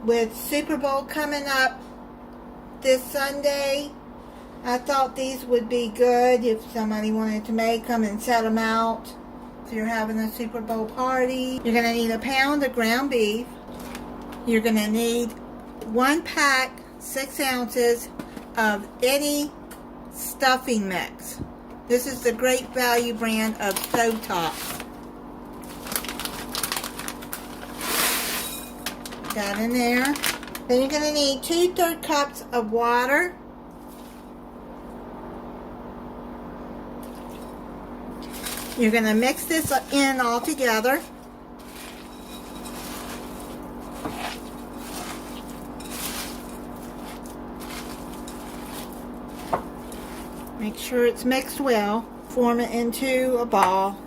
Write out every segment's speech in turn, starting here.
with Super Bowl coming up this Sunday, I thought these would be good if somebody wanted to make them and set them out. If you're having a Super Bowl party, you're going to need a pound of ground beef. You're going to need 1 pack, 6 ounces of any stuffing mix. This is the Great Value brand of Stovetop. That in there. Then you're going to need 2/3 cups of water. You're going to mix this in all together. Make sure it's mixed well. Form it into a ball.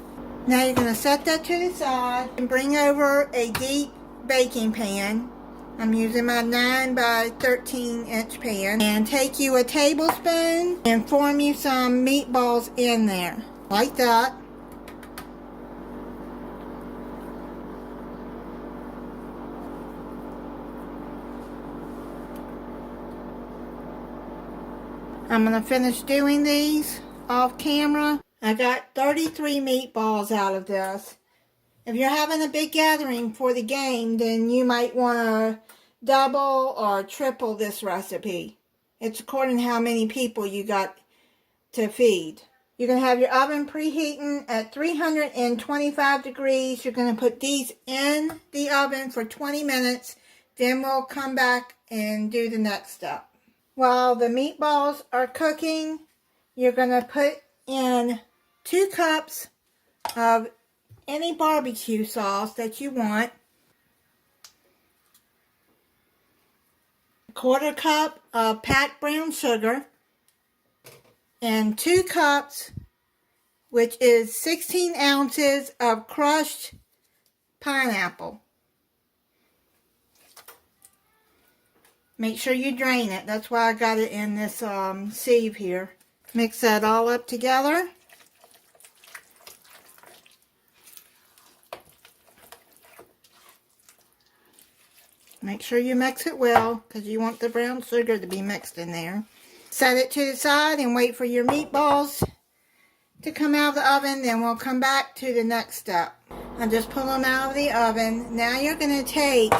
Now you're going to set that to the side and bring over a deep baking pan. I'm using my 9 by 13 inch pan. And take you a tablespoon and form you some meatballs in there. Like that. I'm going to finish doing these off camera. I got 33 meatballs out of this. If you're having a big gathering for the game, then you might want to double or triple this recipe. It's according to how many people you got to feed. You're going to have your oven preheating at 325 degrees. You're going to put these in the oven for 20 minutes. Then we'll come back and do the next step. While the meatballs are cooking, you're going to put in 2 cups of any barbecue sauce that you want, 1/4 cup of packed brown sugar, and 2 cups, which is 16 ounces of crushed pineapple. Make sure you drain it. That's why I got it in this sieve here. Mix that all up together. Make sure you mix it well, because you want the brown sugar to be mixed in there. Set it to the side and wait for your meatballs to come out of the oven. Then we'll come back to the next step. I'll just pull them out of the oven. Now you're going to take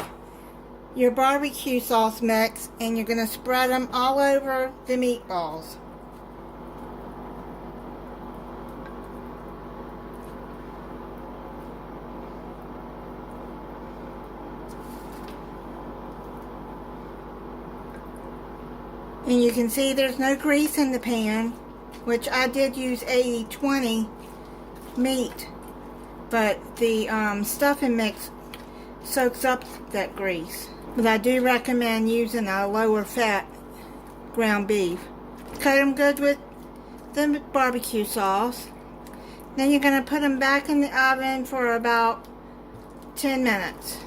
your barbecue sauce mix and you're going to spread them all over the meatballs. And you can see there's no grease in the pan, which I did use 80/20 meat, but the stuffing mix soaks up that grease. But I do recommend using a lower fat ground beef. Coat them good with the barbecue sauce. Then you're going to put them back in the oven for about 10 minutes.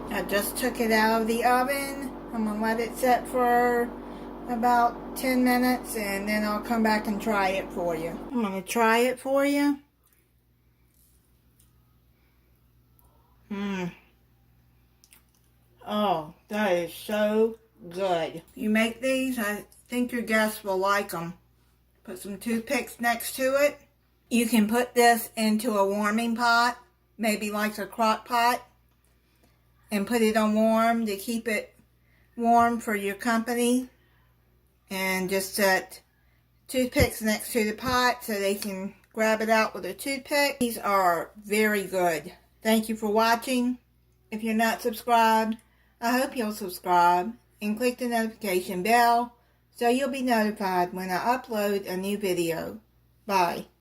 I just took it out of the oven. I'm going to let it set for about 10 minutes and then I'll come back and try it for you. I'm going to try it for you. Oh, that is so good. You make these, I think your guests will like them. Put some toothpicks next to it. You can put this into a warming pot, maybe like a crock pot, and put it on warm to keep it warm for your company. And just set toothpicks next to the pot so they can grab it out with a toothpick. These are very good. Thank you for watching. If you're not subscribed, I hope you'll subscribe and click the notification bell so you'll be notified when I upload a new video. Bye.